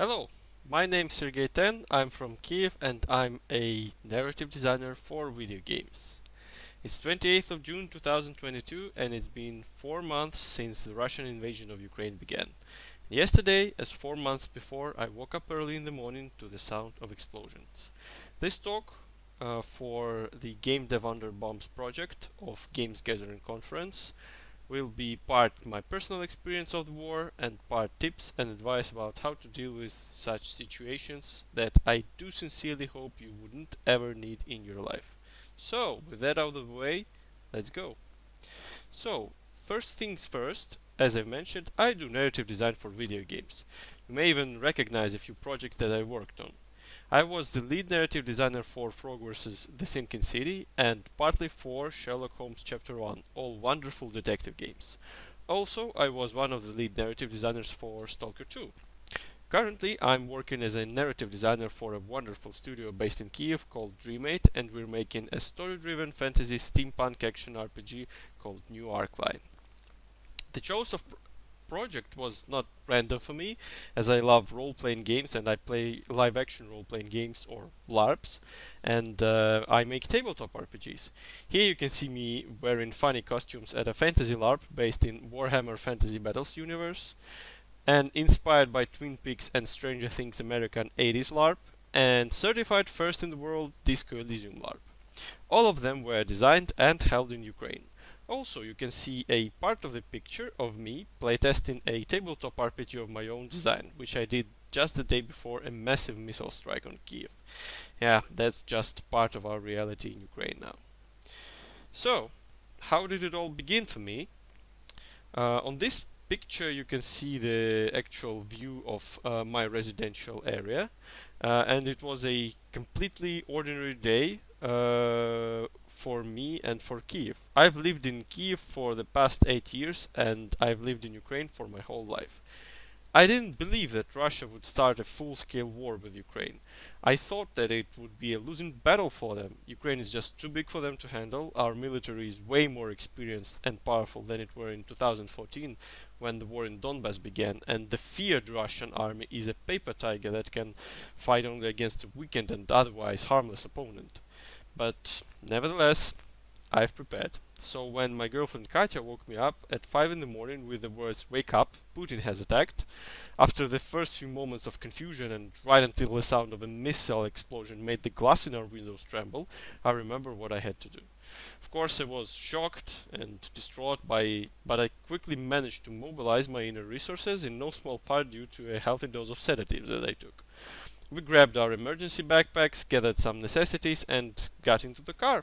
Hello, my name's Sergey Ten, I'm from Kyiv and I'm a narrative designer for video games. It's 28th of June 2022 and it's been 4 months since the Russian invasion of Ukraine began. Yesterday, as 4 months before, I woke up early in the morning to the sound of explosions. This talk for the Game Dev Under Bombs project of Games Gathering Conference will be part my personal experience of the war and part tips and advice about how to deal with such situations that I do sincerely hope you wouldn't ever need in your life. So, with that out of the way, let's go. So, first things first, as I mentioned, I do narrative design for video games. You may even recognize a few projects that I worked on. I was the lead narrative designer for Frogwares The Sinking City and partly for Sherlock Holmes Chapter 1, all wonderful detective games. Also, I was one of the lead narrative designers for STALKER 2. Currently, I'm working as a narrative designer for a wonderful studio based in Kyiv called Dreamate, and we're making a story-driven fantasy steampunk action RPG called New Arcline. The choice of project was not random for me, as I love role-playing games and I play live-action role-playing games or LARPs, and I make tabletop RPGs. Here you can see me wearing funny costumes at a fantasy LARP based in Warhammer Fantasy Battles universe, and inspired by Twin Peaks and Stranger Things American 80s LARP, and certified first in the world Disco Elysium LARP. All of them were designed and held in Ukraine. Also, you can see a part of the picture of me playtesting a tabletop RPG of my own design, which I did just the day before a massive missile strike on Kyiv. Yeah, that's just part of our reality in Ukraine now. So, how did it all begin for me? On this picture you can see the actual view of my residential area, and it was a completely ordinary day for me and for Kyiv. I've lived in Kyiv for the past 8 years and I've lived in Ukraine for my whole life. I didn't believe that Russia would start a full-scale war with Ukraine. I thought that it would be a losing battle for them. Ukraine is just too big for them to handle. Our military is way more experienced and powerful than it were in 2014 when the war in Donbass began, and the feared Russian army is a paper tiger that can fight only against a weakened and otherwise harmless opponent. But nevertheless, I've prepared. So when my girlfriend Katya woke me up at 5 in the morning with the words "Wake up, Putin has attacked," after the first few moments of confusion and right until the sound of a missile explosion made the glass in our windows tremble, I remember what I had to do. Of course, I was shocked and distraught but I quickly managed to mobilize my inner resources, in no small part due to a healthy dose of sedatives that I took. We grabbed our emergency backpacks, gathered some necessities, and got into the car.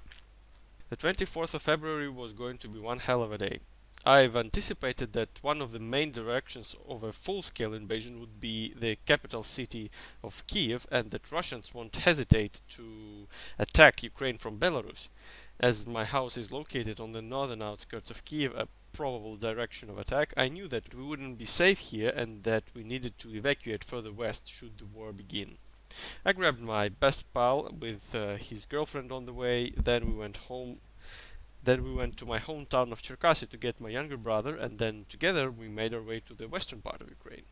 The 24th of February was going to be one hell of a day. I've anticipated that one of the main directions of a full-scale invasion would be the capital city of Kyiv, and that Russians won't hesitate to attack Ukraine from Belarus. As my house is located on the northern outskirts of Kyiv, a probable direction of attack, I knew that we wouldn't be safe here and that we needed to evacuate further west should the war begin. I grabbed my best pal with his girlfriend on the way, then we went home. Then we went to my hometown of Cherkasy to get my younger brother, and then together we made our way to the western part of Ukraine.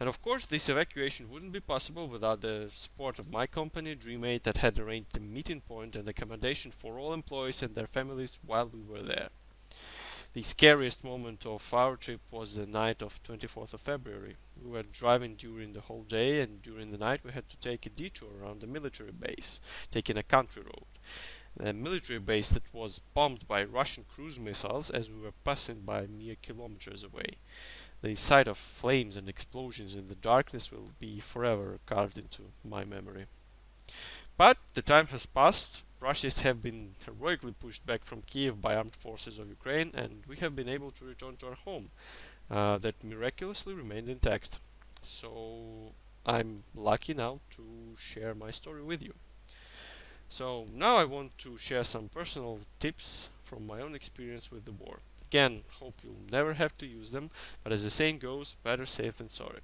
And of course, this evacuation wouldn't be possible without the support of my company, Dreamate, that had arranged a meeting point and accommodation for all employees and their families while we were there. The scariest moment of our trip was the night of 24th of February. We were driving during the whole day, and during the night we had to take a detour around the military base, taking a country road. A military base that was bombed by Russian cruise missiles as we were passing by mere kilometers away. The sight of flames and explosions in the darkness will be forever carved into my memory. But the time has passed. Russians have been heroically pushed back from Kiev by armed forces of Ukraine, and we have been able to return to our home that miraculously remained intact. So I'm lucky now to share my story with you. So now I want to share some personal tips from my own experience with the war. Again, hope you'll never have to use them, but as the saying goes, better safe than sorry.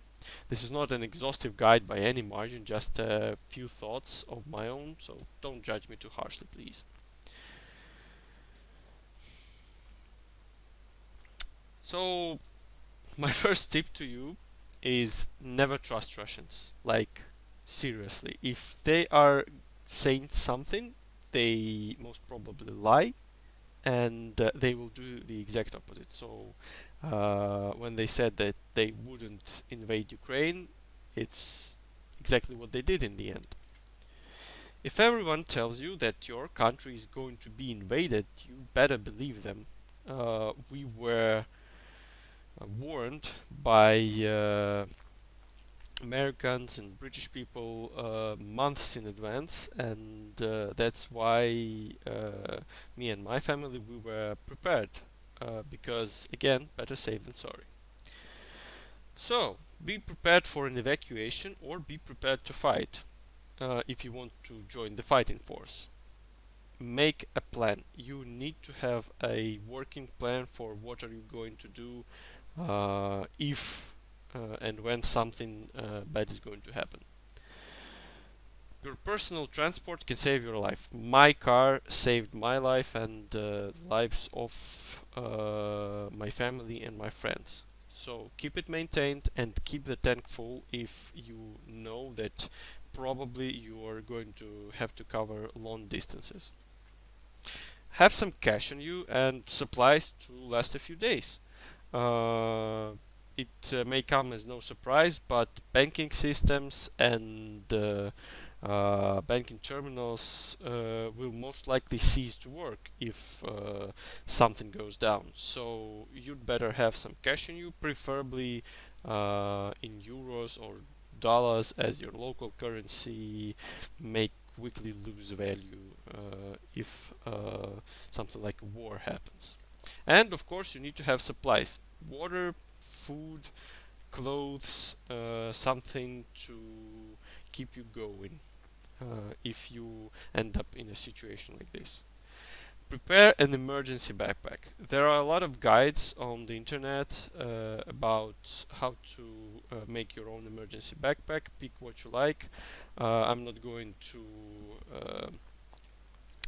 This is not an exhaustive guide by any margin, just a few thoughts of my own, so don't judge me too harshly, please. So, my first tip to you is never trust Russians. Like, seriously. If they are saying something, they most probably lie, and they will do the exact opposite. So, when they said that they wouldn't invade Ukraine, it's exactly what they did in the end. If everyone tells you that your country is going to be invaded, you better believe them. We were warned by Americans and British people months in advance, and that's why me and my family we were prepared. Because again, better safe than sorry. So be prepared for an evacuation or be prepared to fight if you want to join the fighting force. Make a plan. You need to have a working plan for what are you going to do if and when something bad is going to happen. Your personal transport can save your life. My car saved my life and lives of my family and my friends. So keep it maintained and keep the tank full if you know that probably you are going to have to cover long distances. Have some cash on you and supplies to last a few days. Uh, it may come as no surprise, but banking systems and banking terminals will most likely cease to work if something goes down. So you'd better have some cash in you, preferably in euros or dollars, as your local currency may quickly lose value if something like a war happens. And of course, you need to have supplies: water, food, clothes, something to keep you going if you end up in a situation like this. Prepare an emergency backpack. There are a lot of guides on the internet about how to make your own emergency backpack. Pick what you like. I'm not going to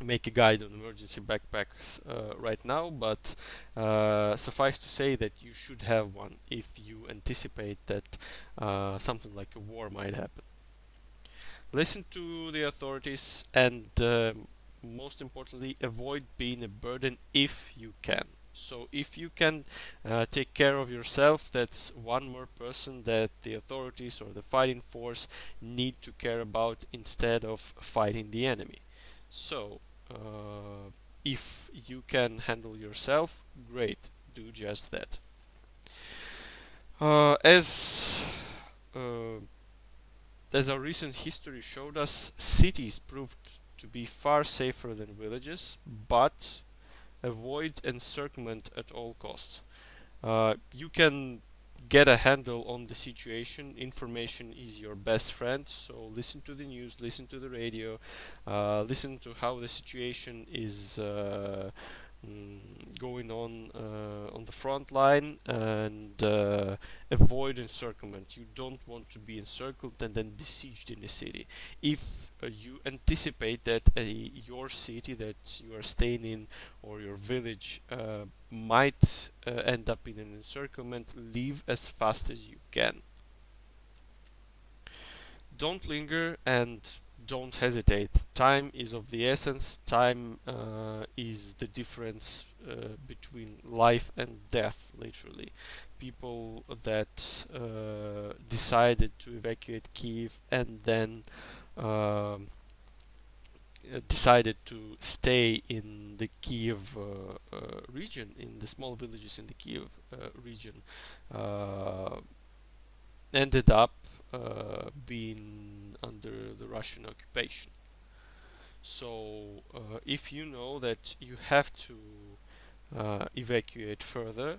make a guide on emergency backpacks right now, but suffice to say that you should have one if you anticipate that something like a war might happen. Listen to the authorities and most importantly, avoid being a burden if you can. So if you can take care of yourself, that's one more person that the authorities or the fighting force need to care about instead of fighting the enemy. So if you can handle yourself, great, do just that. As uh, as our recent history showed us, cities proved to be far safer than villages, but avoid encirclement at all costs. You can get a handle on the situation. Information is your best friend, so listen to the news, listen to the radio, listen to how the situation is going on the front line, and avoid encirclement. You don't want to be encircled and then besieged in a city. If you anticipate that your city that you are staying in or your village might end up in an encirclement, leave as fast as you can. Don't linger and don't hesitate. Time is of the essence. Time is the difference between life and death, literally. People that decided to evacuate Kyiv and then decided to stay in the Kyiv region, in the small villages in the Kyiv region, uh, ended up being under the Russian occupation. So if you know that you have to evacuate further,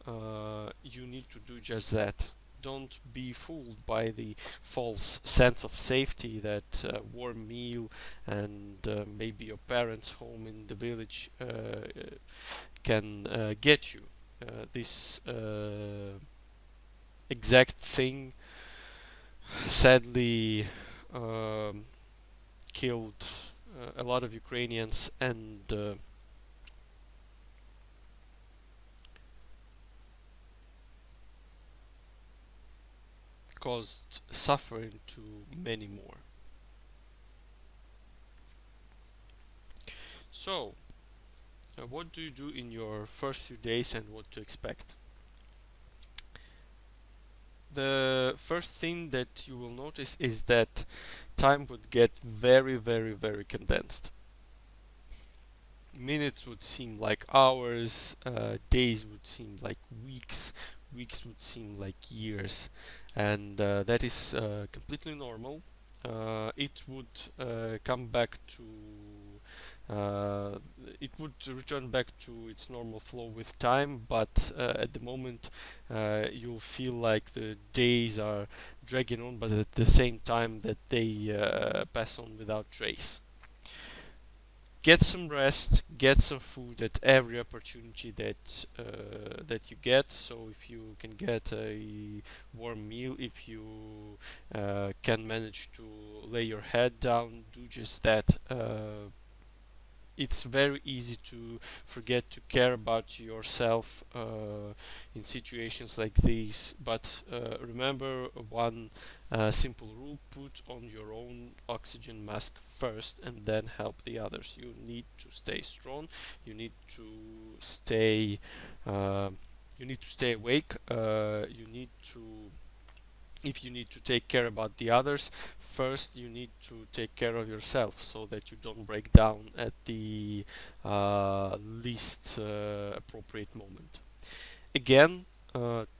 you need to do just that. Don't be fooled by the false sense of safety that warm meal and maybe your parents' home in the village can get you. This exact thing sadly killed a lot of Ukrainians and caused suffering to many more. So, what do you do in your first few days and what to expect? The first thing that you will notice is that time would get very, very, very condensed. Minutes would seem like hours, days would seem like weeks, weeks would seem like years, and that is completely normal. It would come back to uh, it would return back to its normal flow with time, but at the moment you'll feel like the days are dragging on, but at the same time that they pass on without trace. Get some rest, get some food at every opportunity that you get. So if you can get a warm meal, if you can manage to lay your head down, do just that. It's very easy to forget to care about yourself in situations like these, but remember one simple rule: put on your own oxygen mask first and then help the others. You need to stay strong, you need to stay uh, you need to stay awake, you need to if you need to take care about the others, first you need to take care of yourself so that you don't break down at the least appropriate moment. Again,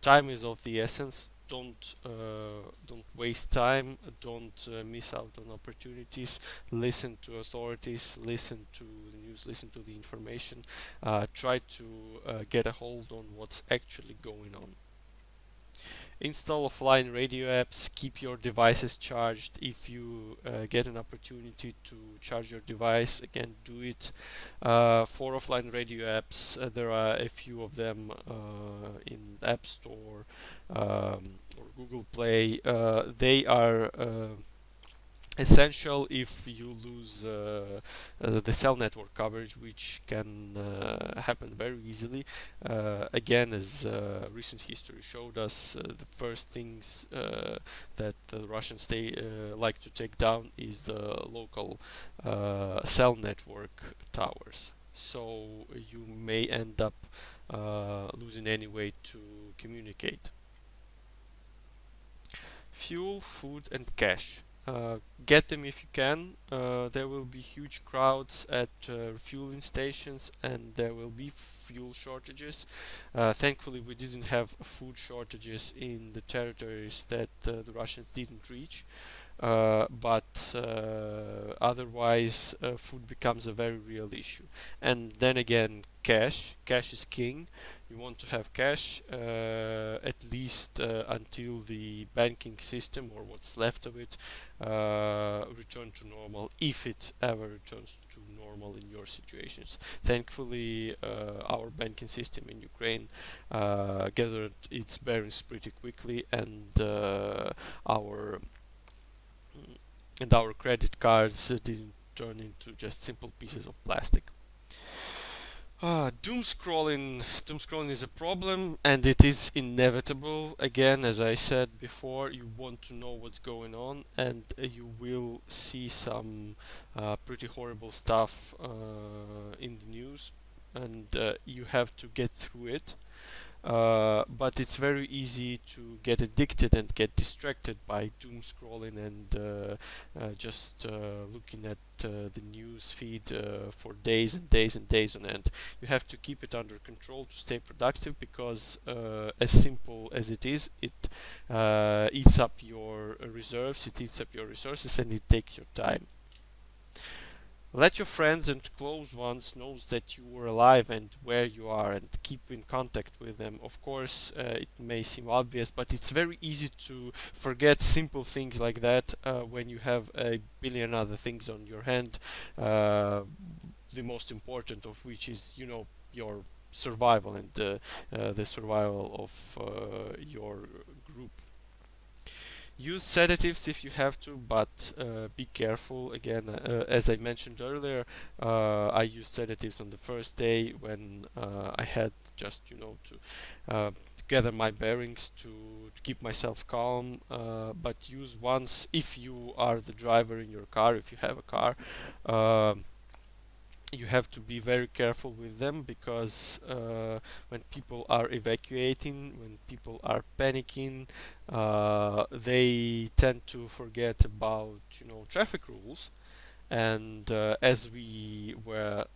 time is of the essence. Don't waste time. Don't miss out on opportunities. Listen to authorities. Listen to the news. Listen to the information. Try to get a hold on what's actually going on. Install offline radio apps, keep your devices charged. If you get an opportunity to charge your device, again, do it. For offline radio apps, there are a few of them in App Store or Google Play. They are essential if you lose the cell network coverage, which can happen very easily. Again, as recent history showed us, the first things that the Russians like to take down is the local cell network towers. So you may end up losing any way to communicate. Fuel, food, and cash. Get them if you can. There will be huge crowds at fueling stations and there will be fuel shortages. Thankfully, we didn't have food shortages in the territories that the Russians didn't reach. But otherwise, food becomes a very real issue. And then again, cash. Cash is king. You want to have cash at least until the banking system or what's left of it return to normal, if it ever returns to normal in your situations. Thankfully, our banking system in Ukraine gathered its bearings pretty quickly, and our credit cards didn't turn into just simple pieces of plastic. Doom scrolling is a problem, and it is inevitable. Again, as I said before, you want to know what's going on, and you will see some pretty horrible stuff in the news, and you have to get through it. But it's very easy to get addicted and get distracted by doom scrolling and just looking at the news feed for days and days and days on end. You have to keep it under control to stay productive, because as simple as it is, it eats up your reserves, it eats up your resources, and it takes your time. Let your friends and close ones know that you are alive and where you are, and keep in contact with them. Of course, it may seem obvious, but it's very easy to forget simple things like that when you have a billion other things on your hand. The most important of which is, your survival and the survival of your group. Use sedatives if you have to, but be careful. Again, as I mentioned earlier, I used sedatives on the first day when I had just, gather my bearings to keep myself calm. But use once if you are the driver in your car, if you have a car. You have to be very careful with them because when people are evacuating, when people are panicking, they tend to forget about traffic rules. And as we were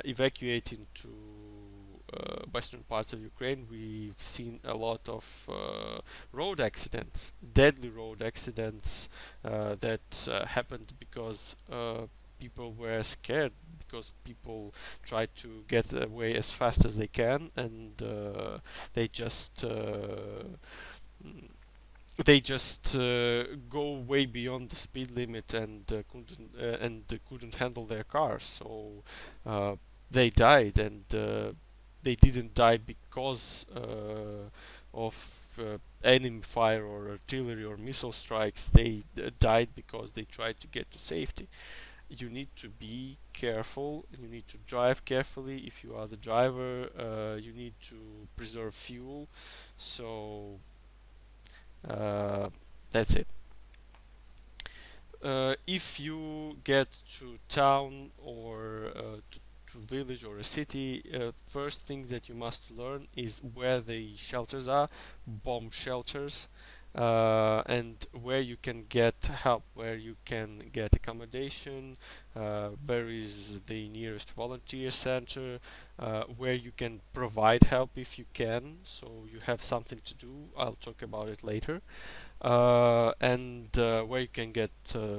evacuating to western parts of Ukraine, we've seen a lot of road accidents, deadly road accidents that happened because people were scared, because people tried to get away as fast as they can, and they just mm, go way beyond the speed limit and couldn't handle their car, so they died, and they didn't die because of enemy fire or artillery or missile strikes. They died because they tried to get to safety. You need to be careful. You need to drive carefully. If you are the driver, you need to preserve fuel. So that's it. If you get to town or to village or a city, first thing that you must learn is where the shelters are, bomb shelters, and where you can get help, where you can get accommodation, where is the nearest volunteer center, where you can provide help if you can, so you have something to do. I'll talk about it later. And where you can get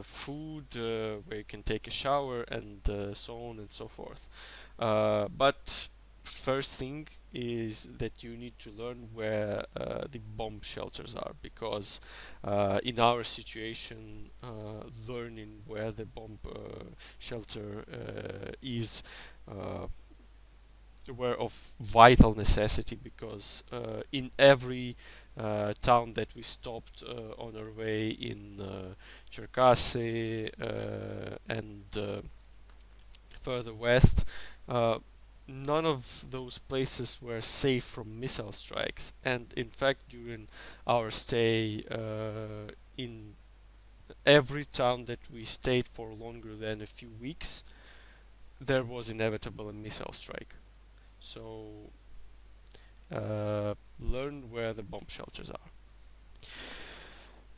food, where you can take a shower, and so on and so forth. But first thing is that you need to learn where the bomb shelters are, because in our situation, learning where the bomb shelter is were of vital necessity, because in every town that we stopped on our way in Cherkasy and further west, uh, none of those places were safe from missile strikes. And in fact, during our stay in every town that we stayed for longer than a few weeks, there was inevitable a missile strike. So learn where the bomb shelters are.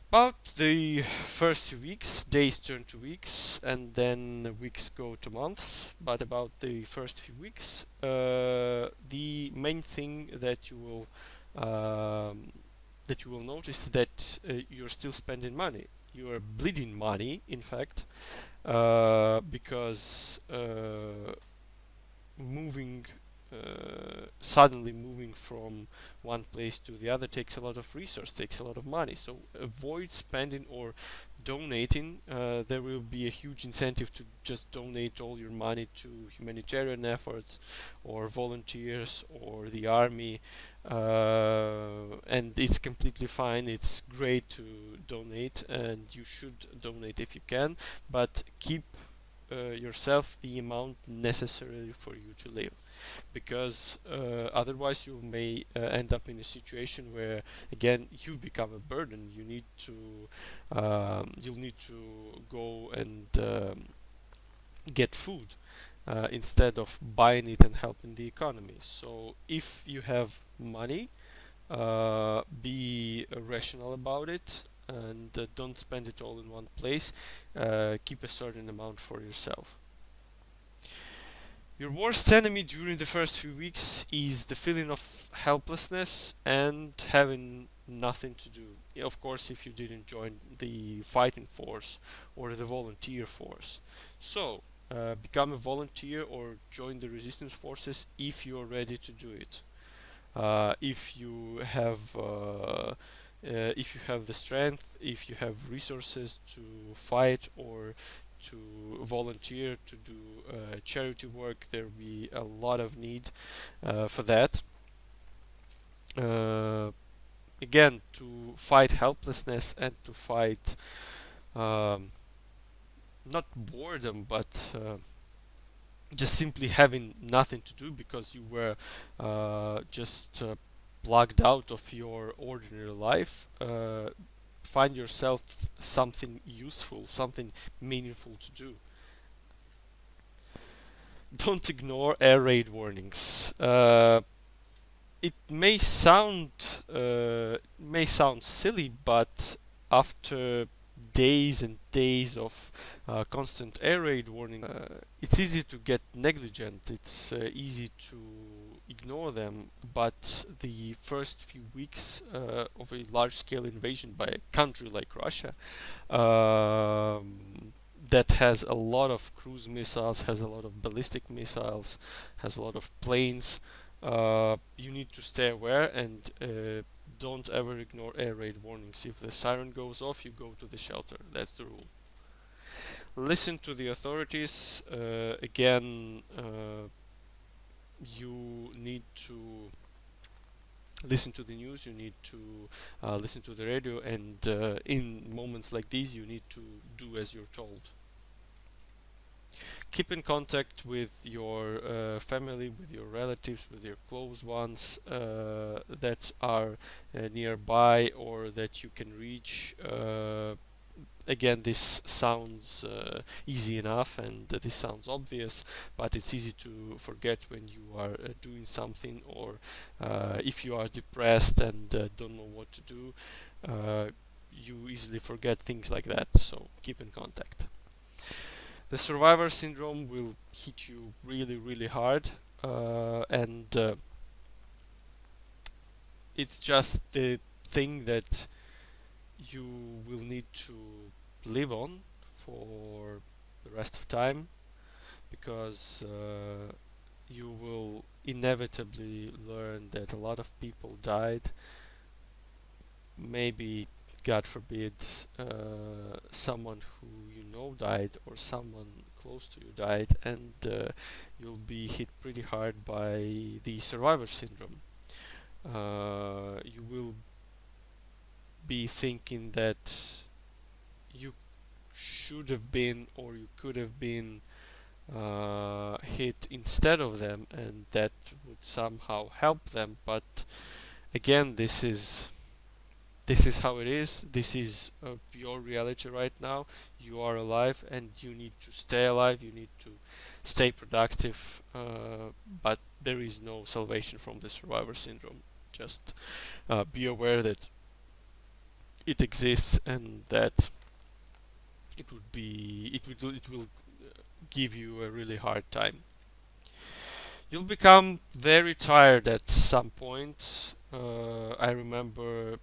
About the first few weeks, days turn to weeks, and then weeks go to months. But about the first few weeks, the main thing that you will notice is that you're still spending money. You are bleeding money, in fact, because moving suddenly moving from one place to the other takes a lot of resource, takes a lot of money. So avoid spending or donating. There will be a huge incentive to just donate all your money to humanitarian efforts or volunteers or the army, and it's completely fine. It's great to donate, and you should donate if you can, but keep yourself the amount necessary for you to live, because otherwise you may end up in a situation where again you become a burden. You'll need to go and get food instead of buying it and helping the economy. So if you have money, be rational about it, and don't spend it all in one place. Keep a certain amount for yourself. Your worst enemy during the first few weeks is the feeling of helplessness and having nothing to do. Of course, if you didn't join the fighting force or the volunteer force. So, become a volunteer or join the resistance forces if you're ready to do it. If you have the strength, if you have resources to fight or to volunteer to do charity work, there will be a lot of need for that. Uh, again, to fight helplessness and to fight um, not boredom, but just simply having nothing to do because you were just plugged out of your ordinary life. Find yourself something useful, something meaningful to do. Don't ignore air raid warnings. It may sound silly, but after days and days of constant air raid warning, it's easy to get negligent. It's easy to ignore them. But the first few weeks of a large-scale invasion by a country like Russia, that has a lot of cruise missiles, has a lot of ballistic missiles, has a lot of planes. You need to stay aware and don't ever ignore air raid warnings. If the siren goes off, you go to the shelter. That's the rule. Listen to the authorities. Again, you need to listen to the news, you need to listen to the radio, and in moments like these, you need to do as you're told. Keep in contact with your family, with your relatives, with your close ones that are nearby or that you can reach. Again, this sounds easy enough and this sounds obvious, but it's easy to forget when you are doing something, or if you are depressed and don't know what to do. You easily forget things like that, so keep in contact. The survivor syndrome will hit you really, really hard, and it's just the thing that you will need to live on for the rest of time, because you will inevitably learn that a lot of people died. Maybe, God forbid, someone who you know died, or someone close to you died, and you'll be hit pretty hard by the survivor syndrome. You will be thinking that you should have been, or you could have been hit instead of them, and that would somehow help them. But again, this is how it is. This is your reality right now. You are alive and you need to stay alive. You need to stay productive. But there is no salvation from the survivor syndrome. Just be aware that it exists and that it will give you a really hard time. You'll become very tired at some point. I remember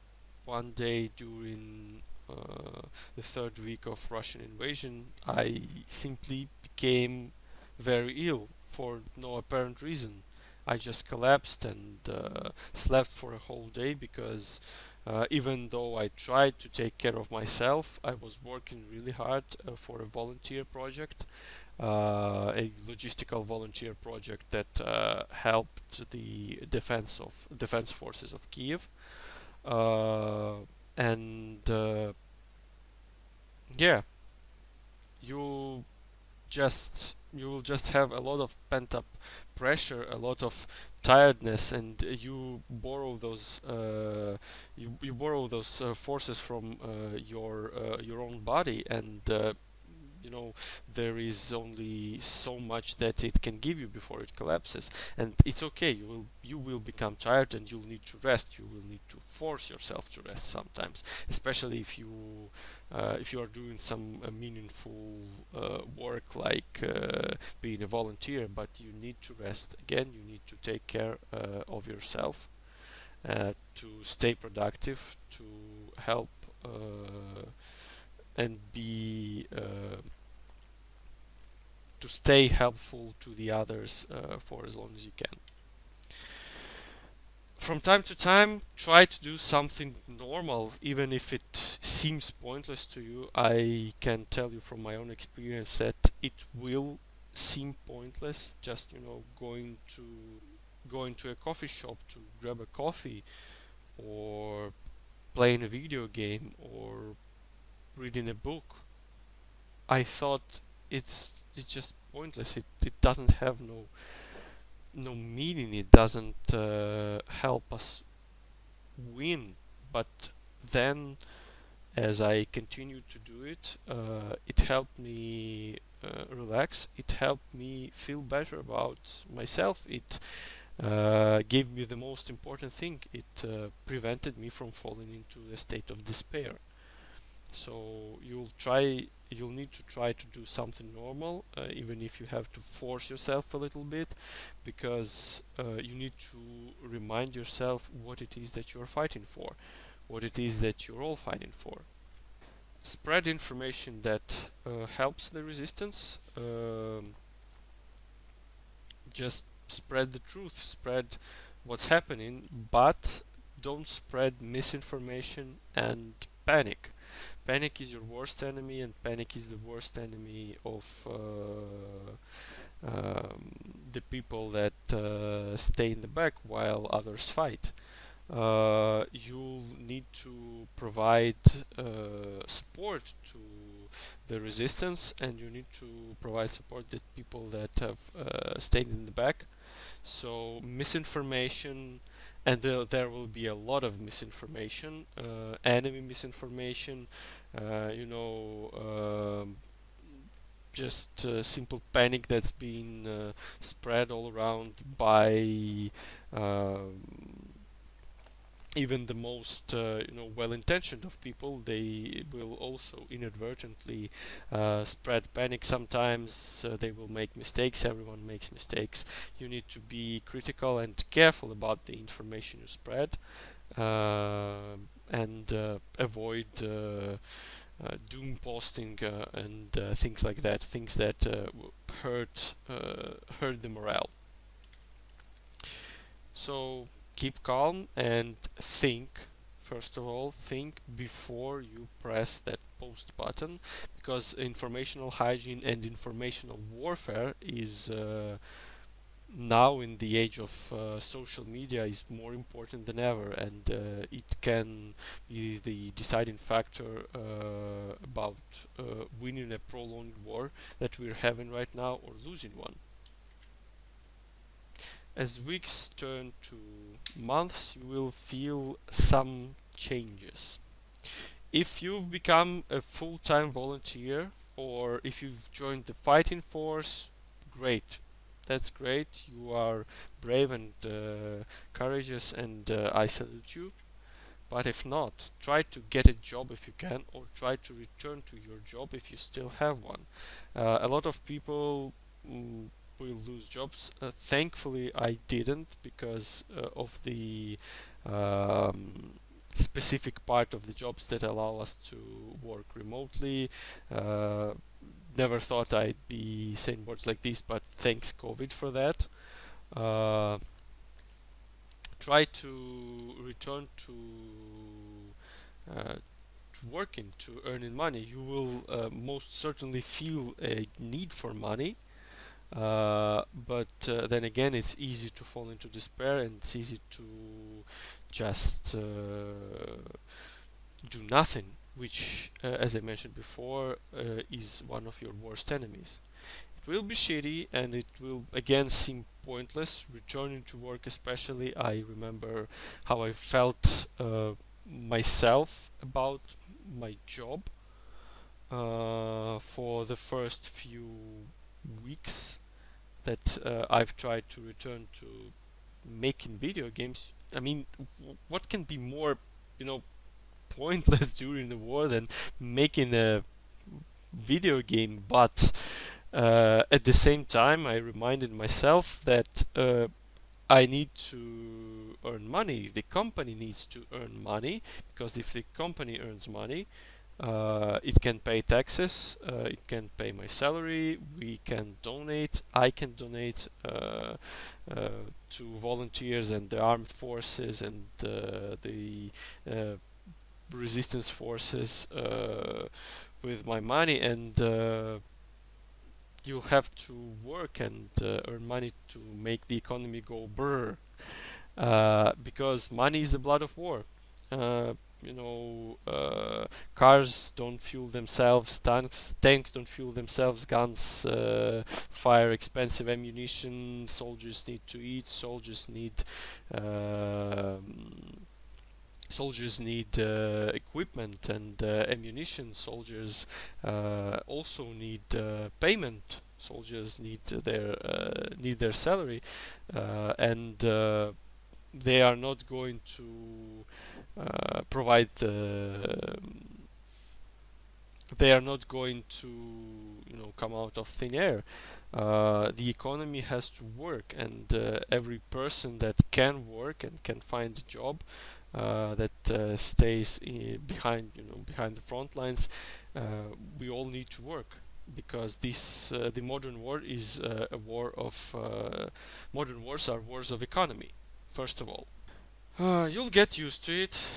one day during the third week of Russian invasion, I simply became very ill for no apparent reason. I just collapsed and slept for a whole day because even though I tried to take care of myself, I was working really hard for a volunteer project, a logistical volunteer project that helped the defense forces of Kyiv, and yeah, you you will just have a lot of pent up pressure, a lot of tiredness, and you borrow those forces from your own body, and you know, there is only so much that it can give you before it collapses, and it's okay. You will become tired and you'll need to rest. You will need to force yourself to rest sometimes, especially if you are doing some meaningful work like being a volunteer. But you need to rest. Again, you need to take care of yourself to stay productive, to help and be to stay helpful to the others for as long as you can. From time to time, try to do something normal, even if it seems pointless to you. I can tell you from my own experience that it will seem pointless. Just, you know, going to a coffee shop to grab a coffee, or playing a video game or reading a book, I thought it's just pointless. It doesn't have no meaning. It doesn't help us win. But then, as I continued to do it, it helped me relax. It helped me feel better about myself. It gave me the most important thing. It prevented me from falling into a state of despair. So you'll need to try to do something normal, even if you have to force yourself a little bit, because you need to remind yourself what it is that you're fighting for, what it is that you're all fighting for. Spread information that helps the resistance. Just spread the truth, spread what's happening, but don't spread misinformation and panic. Panic is your worst enemy, and panic is the worst enemy of the people that stay in the back while others fight. You'll need to provide support to the resistance, and you need to provide support to people that have stayed in the back. So misinformation, and there will be a lot of misinformation, enemy misinformation, you know, just simple panic that's been spread all around by even the most well-intentioned of people. They will also inadvertently spread panic. Sometimes they will make mistakes. Everyone makes mistakes. You need to be critical and careful about the information you spread, and avoid doom posting and things like that, things that hurt the morale. So keep calm and think. First of all, think before you press that post button, because informational hygiene and informational warfare is now, in the age of social media, is more important than ever, and it can be the deciding factor about winning a prolonged war that we're having right now, or losing one. As weeks turn to months, you will feel some changes. If you've become a full-time volunteer, or if you've joined the fighting force, great. That's great. You are brave and courageous, and I salute you. But if not, try to get a job if you can, or try to return to your job if you still have one. A lot of people will lose jobs. Thankfully, I didn't, because of the specific part of the jobs that allow us to work remotely. Never thought I'd be saying words like this, but thanks COVID for that. Uh, Try to return to working, to earning money. You will most certainly feel a need for money, but then again, it's easy to fall into despair, and it's easy to just do nothing, which, as I mentioned before, is one of your worst enemies. It will be shitty, and it will again seem pointless. Returning to work, especially, I remember how I felt myself about my job for the first few weeks that I've tried to return to making video games. I mean, what can be more, you know, pointless during the war than making a video game? But at the same time, I reminded myself that I need to earn money. The company needs to earn money, because if the company earns money, it can pay taxes, it can pay my salary, we can donate, I can donate to volunteers and the armed forces and the resistance forces with my money, and you'll have to work and earn money to make the economy go brr, because money is the blood of war. cars don't fuel themselves, tanks don't fuel themselves, guns fire expensive ammunition, soldiers need to eat, soldiers need equipment and ammunition. Soldiers also need payment. Soldiers need their salary, and they are not going to provide they are not going to come out of thin air. The economy has to work, and every person that can work and can find a job that stays behind the front lines, we all need to work, because the modern war is a war of modern wars are wars of economy. First of all, you'll get used to it.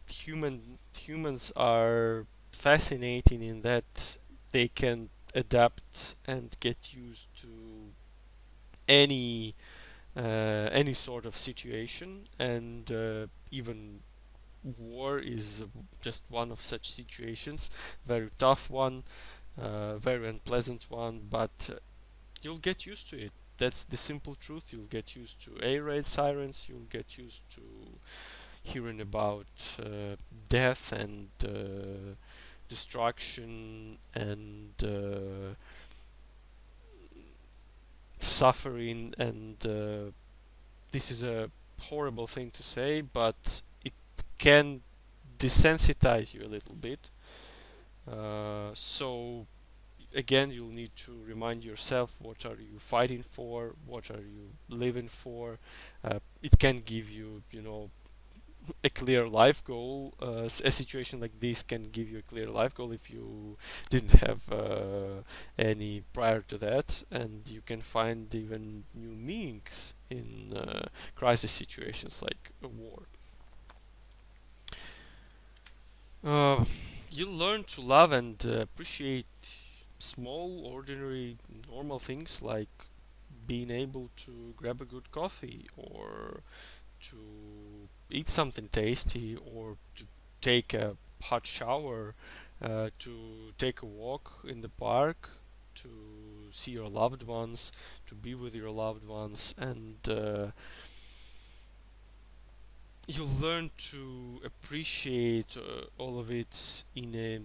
Humans are fascinating in that they can adapt and get used to any any sort of situation, and even war is just one of such situations. Very tough one, very unpleasant one, but you'll get used to it. That's the simple truth. You'll get used to air raid sirens. You'll get used to hearing about death and destruction and suffering, and this is a horrible thing to say, but it can desensitize you a little bit. So again, you'll need to remind yourself, what are you fighting for, what are you living for. It can give you, a clear life goal. A situation like this can give you a clear life goal if you didn't have any prior to that, and you can find even new meanings in crisis situations like a war. You learn to love and appreciate small, ordinary, normal things, like being able to grab a good coffee, or to eat something tasty, or to take a hot shower, to take a walk in the park, to see your loved ones, to be with your loved ones, and you learn to appreciate all of it in a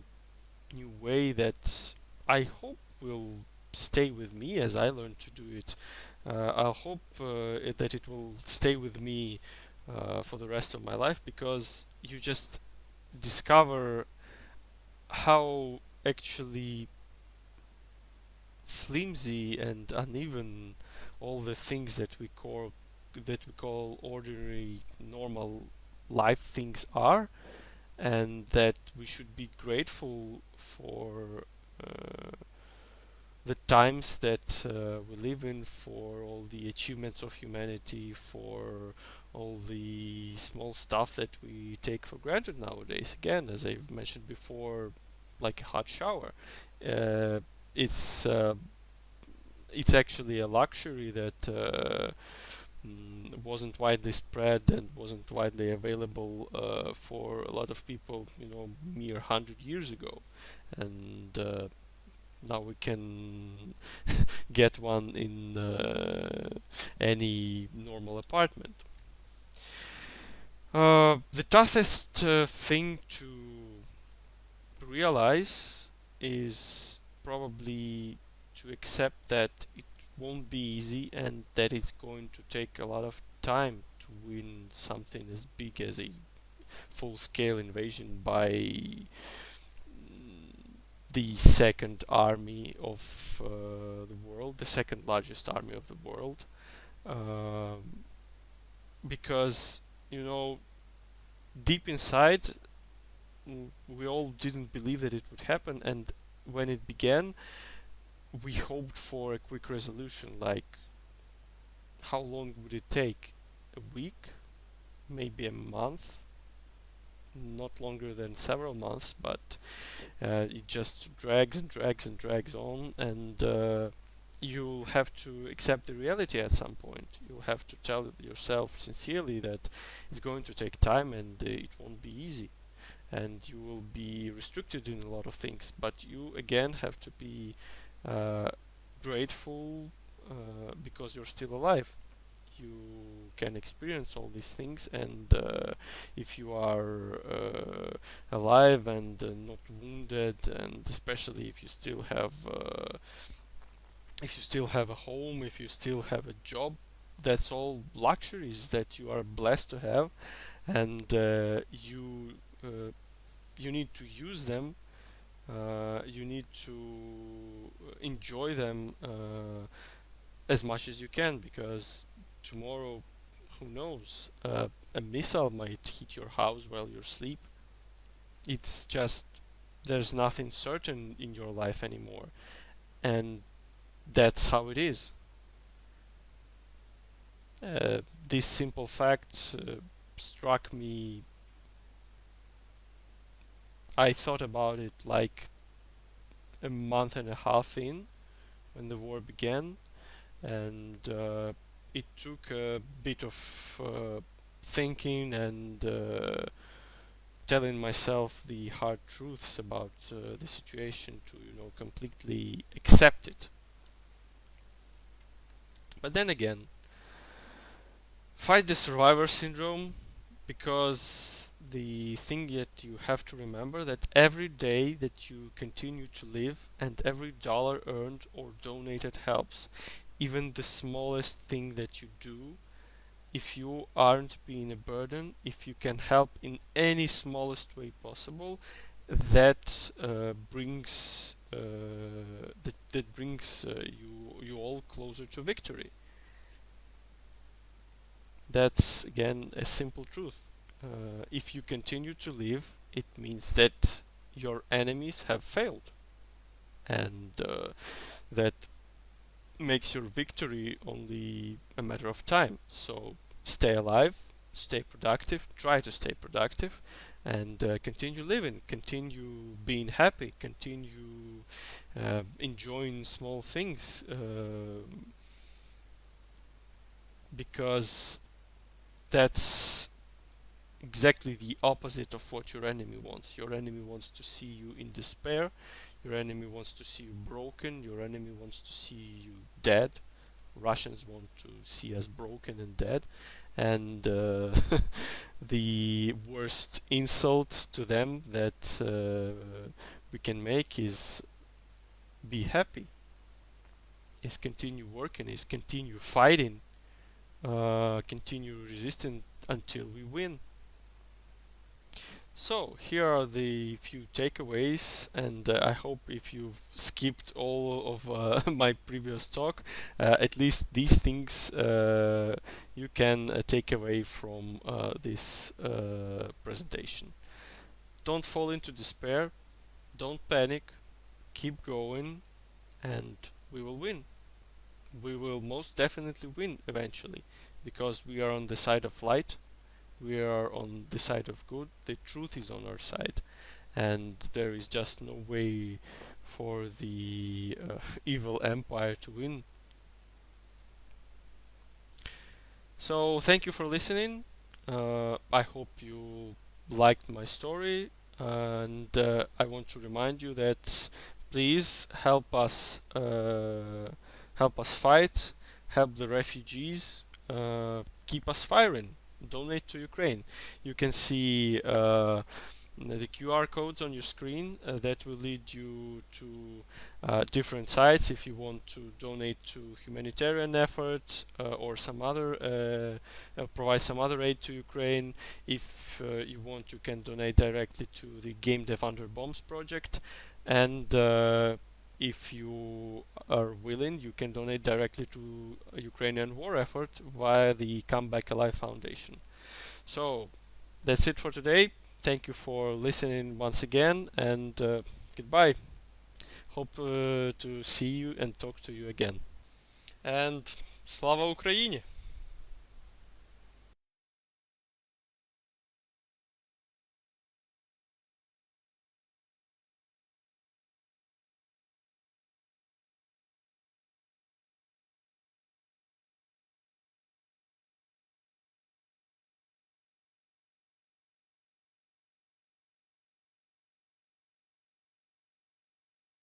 new way that I hope will stay with me as I learn to do it. I hope that it will stay with me for the rest of my life, because you just discover how actually flimsy and uneven all the things that we call ordinary, normal life things are, and that we should be grateful for the times that we live in, for all the achievements of humanity, for all the small stuff that we take for granted nowadays. Again, as I've mentioned before, like a hot shower. Uh, it's uh, it's actually a luxury that wasn't widely spread and wasn't widely available for a lot of people, mere 100 years ago, and now we can get one in any normal apartment. The toughest thing to realize is probably to accept that it won't be easy, and that it's going to take a lot of time to win something as big as a full-scale invasion by the second army of the world, the second largest army of the world, because deep inside we all didn't believe that it would happen, and when it began, we hoped for a quick resolution. Like, how long would it take? A week? Maybe a month? Not longer than several months, but it just drags and drags and drags on, and you'll have to accept the reality at some point. You'll have to tell yourself sincerely that it's going to take time and it won't be easy, and you will be restricted in a lot of things. But you again have to be uh, grateful because you're still alive. You can experience all these things, and if you are alive and not wounded, and especially if you still have a home, if you still have a job, that's all luxuries that you are blessed to have, and you need to use them. You need to enjoy them as much as you can, because tomorrow, who knows, a missile might hit your house while you're asleep. It's just, there's nothing certain in your life anymore, and that's how it is. This simple fact struck me. I thought about it like a month and a half in, when the war began, and it took a bit of thinking and telling myself the hard truths about the situation to, completely accept it. But then again, fight the survivor syndrome, because the thing that you have to remember, that every day that you continue to live and every dollar earned or donated helps. Even the smallest thing that you do, if you aren't being a burden, if you can help in any smallest way possible, that brings you all closer to victory. That's again a simple truth. If you continue to live, it means that your enemies have failed, and that makes your victory only a matter of time. So stay alive, stay productive, try to stay productive, and continue living, continue being happy, continue enjoying small things, because that's exactly the opposite of what your enemy wants. Your enemy wants to see you in despair, your enemy wants to see you broken, your enemy wants to see you dead. Russians want to see us broken and dead, and the worst insult to them that we can make is be happy, is continue working, is continue fighting, continue resisting until we win. So here are the few takeaways, and I hope if you've skipped all of my previous talk, at least these things you can take away from this presentation. Don't fall into despair, don't panic, keep going, and we will win. We will most definitely win eventually, because we are on the side of light. We are on the side of good, the truth is on our side, and there is just no way for the evil empire to win. So thank you for listening. I hope you liked my story, and I want to remind you that please help us fight, help the refugees, keep us firing. Donate to Ukraine. You can see the QR codes on your screen that will lead you to different sites if you want to donate to humanitarian efforts or some other provide some other aid to Ukraine. If you want, you can donate directly to the Game Dev Under Bombs project, and if you are willing, you can donate directly to a Ukrainian war effort via the Come Back Alive Foundation. So that's it for today. Thank you for listening once again, and goodbye. Hope to see you and talk to you again. And Slava Ukraini!